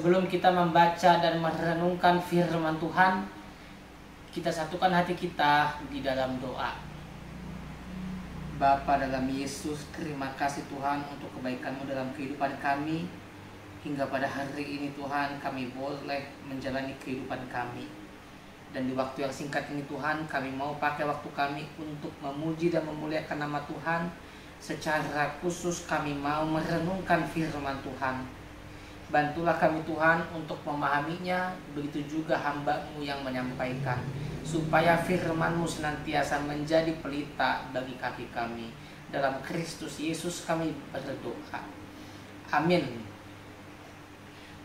Sebelum kita membaca dan merenungkan firman Tuhan, kita satukan hati kita di dalam doa. Bapa dalam Yesus, terima kasih Tuhan untuk kebaikan-Mu dalam kehidupan kami. Hingga pada hari ini Tuhan, kami boleh menjalani kehidupan kami. Dan di waktu yang singkat ini Tuhan, kami mau pakai waktu kami untuk memuji dan memuliakan nama Tuhan. Secara khusus kami mau merenungkan firman Tuhan. Bantulah kami Tuhan untuk memahaminya, begitu juga hamba-Mu yang menyampaikan, supaya firman-Mu senantiasa menjadi pelita bagi kaki kami. Dalam Kristus Yesus kami berdoa. Amin.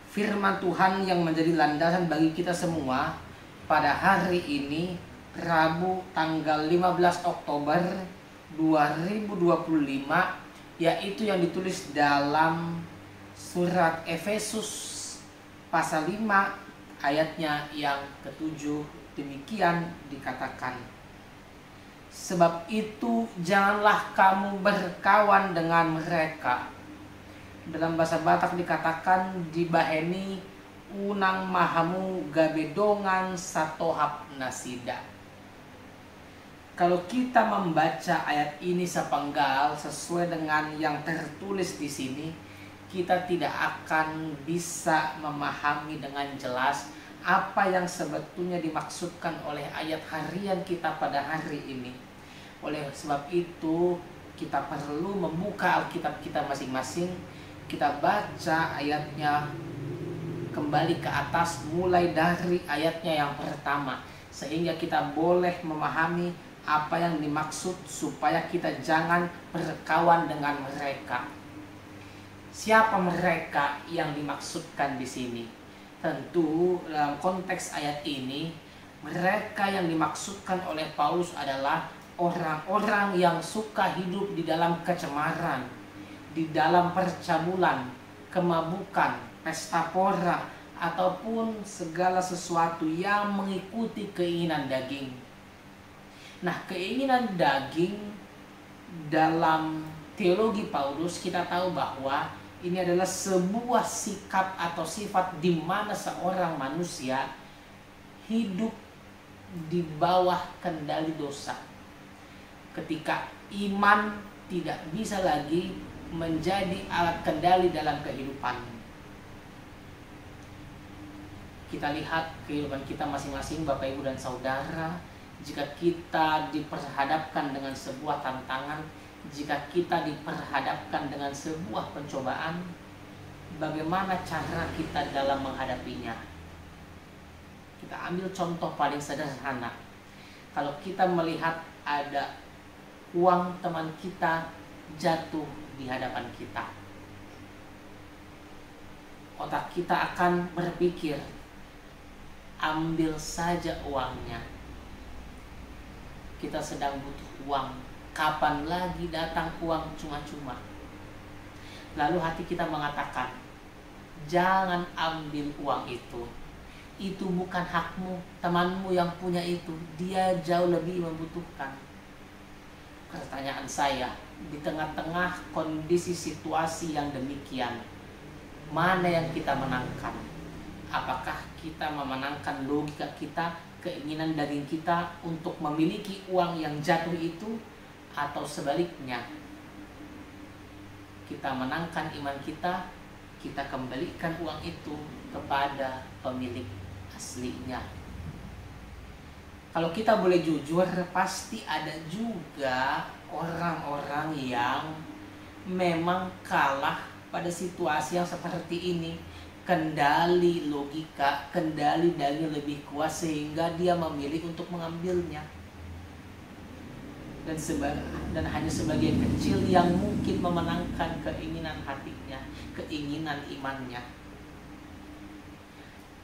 Firman Tuhan yang menjadi landasan bagi kita semua pada hari ini, Rabu tanggal 15 Oktober 2025, yaitu yang ditulis dalam surat Efesus pasal 5 ayatnya yang ke-7. Demikian dikatakan, sebab itu janganlah kamu berkawan dengan mereka. Dalam bahasa Batak dikatakan, dibaheni unang mahamu gabedongan satohap nasida. Kalau kita membaca ayat ini sepenggal sesuai dengan yang tertulis di sini, kita tidak akan bisa memahami dengan jelas apa yang sebetulnya dimaksudkan oleh ayat harian kita pada hari ini. Oleh sebab itu, kita perlu membuka Alkitab kita masing-masing. Kita baca ayatnya kembali ke atas, mulai dari ayatnya yang pertama, sehingga kita boleh memahami apa yang dimaksud, supaya kita jangan berkawan dengan mereka. Siapa mereka yang dimaksudkan di sini? Tentu dalam konteks ayat ini, mereka yang dimaksudkan oleh Paulus adalah orang-orang yang suka hidup di dalam kecemaran, di dalam percabulan, kemabukan, pesta pora, ataupun segala sesuatu yang mengikuti keinginan daging. Nah, keinginan daging dalam teologi Paulus, kita tahu bahwa ini adalah sebuah sikap atau sifat di mana seorang manusia hidup di bawah kendali dosa. Ketika iman tidak bisa lagi menjadi alat kendali dalam kehidupan. Kita lihat kehidupan kita masing-masing, Bapak, Ibu, dan Saudara. Jika kita diperhadapkan dengan sebuah tantangan, jika kita diperhadapkan dengan sebuah pencobaan, bagaimana cara kita dalam menghadapinya? Kita ambil contoh paling sederhana. Kalau kita melihat ada uang teman kita jatuh di hadapan kita, otak kita akan berpikir, ambil saja uangnya. Kita sedang butuh uang. Kapan lagi datang uang cuma-cuma? Lalu hati kita mengatakan, jangan ambil uang itu. Itu bukan hakmu. Temanmu yang punya itu, dia jauh lebih membutuhkan. Pertanyaan saya, di tengah-tengah kondisi situasi yang demikian, mana yang kita menangkan? Apakah kita memenangkan logika kita, keinginan daging kita untuk memiliki uang yang jatuh itu, atau sebaliknya, kita menangkan iman kita, kita kembalikan uang itu kepada pemilik aslinya? Kalau kita boleh jujur, pasti ada juga orang-orang yang memang kalah pada situasi yang seperti ini. Kendali logika, kendali daging lebih kuat sehingga dia memilih untuk mengambilnya. Dan hanya sebagian kecil yang mungkin memenangkan keinginan hatinya, keinginan imannya.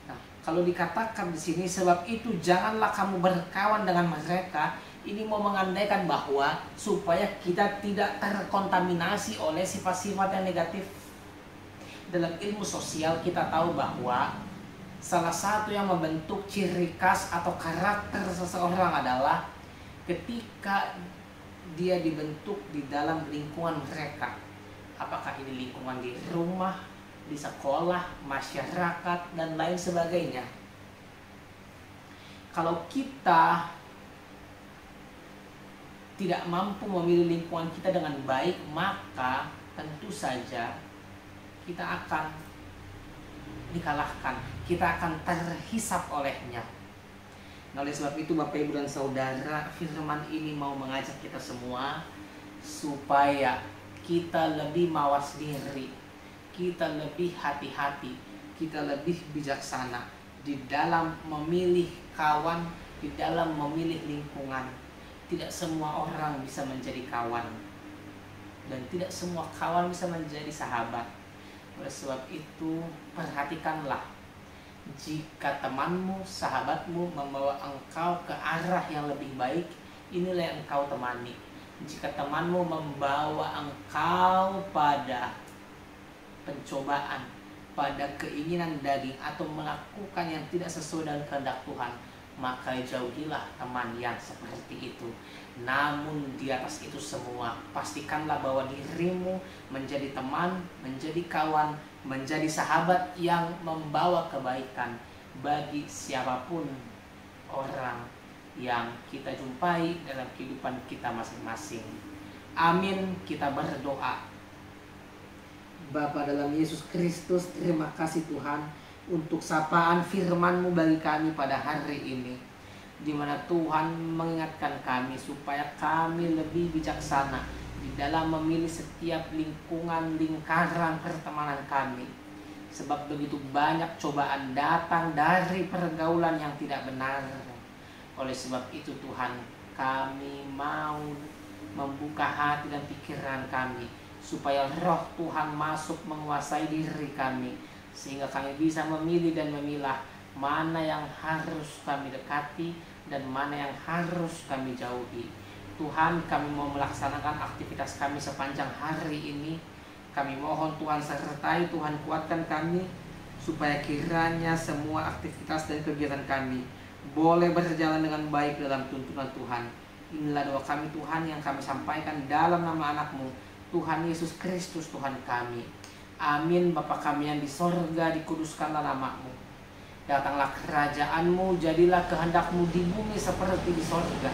Nah, kalau dikatakan di sini, sebab itu janganlah kamu berkawan dengan mereka, ini mau mengandaikan bahwa supaya kita tidak terkontaminasi oleh sifat-sifat yang negatif. Dalam ilmu sosial kita tahu bahwa salah satu yang membentuk ciri khas atau karakter seseorang adalah ketika dia dibentuk di dalam lingkungan mereka. Apakah ini lingkungan di rumah, di sekolah, masyarakat, dan lain sebagainya. Kalau kita tidak mampu memilih lingkungan kita dengan baik, maka tentu saja kita akan dikalahkan, kita akan terhisap olehnya. Nah, oleh sebab itu Bapak Ibu dan Saudara, firman ini mau mengajak kita semua supaya kita lebih mawas diri, kita lebih hati-hati, kita lebih bijaksana di dalam memilih kawan, di dalam memilih lingkungan. Tidak semua orang bisa menjadi kawan, dan tidak semua kawan bisa menjadi sahabat. Oleh sebab itu, perhatikanlah, jika temanmu, sahabatmu membawa engkau ke arah yang lebih baik, inilah yang engkau temani. Jika temanmu membawa engkau pada pencobaan, pada keinginan daging, atau melakukan yang tidak sesuai dengan kehendak Tuhan, maka jauhilah teman yang seperti itu. Namun di atas itu semua, pastikanlah bahwa dirimu menjadi teman, menjadi kawan, menjadi sahabat yang membawa kebaikan bagi siapapun orang yang kita jumpai dalam kehidupan kita masing-masing. Amin. Kita berdoa. Bapa dalam Yesus Kristus, terima kasih Tuhan untuk sapaan firman-Mu bagi kami pada hari ini, di mana Tuhan mengingatkan kami supaya kami lebih bijaksana di dalam memilih setiap lingkungan, lingkaran pertemanan kami. Sebab begitu banyak cobaan datang dari pergaulan yang tidak benar. Oleh sebab itu Tuhan, kami mau membuka hati dan pikiran kami supaya roh Tuhan masuk menguasai diri kami, sehingga kami bisa memilih dan memilah mana yang harus kami dekati dan mana yang harus kami jauhi. Tuhan, kami mau melaksanakan aktivitas kami sepanjang hari ini. Kami mohon Tuhan sertai, Tuhan kuatkan kami, supaya kiranya semua aktivitas dan kegiatan kami boleh berjalan dengan baik dalam tuntunan Tuhan. Inilah doa kami Tuhan yang kami sampaikan dalam nama anak-Mu, Tuhan Yesus Kristus Tuhan kami. Amin. Bapa kami yang di sorga, dikuduskanlah nama-Mu. Datanglah kerajaan-Mu, jadilah kehendak-Mu di bumi seperti di sorga.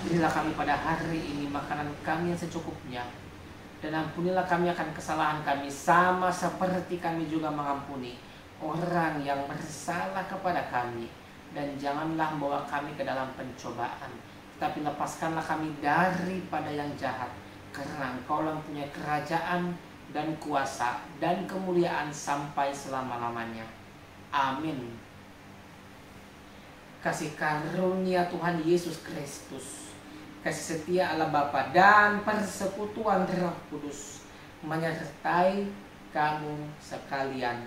Berilah kami pada hari ini makanan kami yang secukupnya, dan ampunilah kami akan kesalahan kami, sama seperti kami juga mengampuni orang yang bersalah kepada kami. Dan janganlah membawa kami ke dalam pencobaan, tetapi lepaskanlah kami daripada yang jahat, karena Engkau yang punya kerajaan dan kuasa dan kemuliaan sampai selama-lamanya. Amin. Kasih karunia Tuhan Yesus Kristus, kasih setia Allah Bapa, dan persekutuan Roh Kudus menyertai kamu sekalian.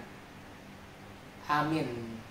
Amin.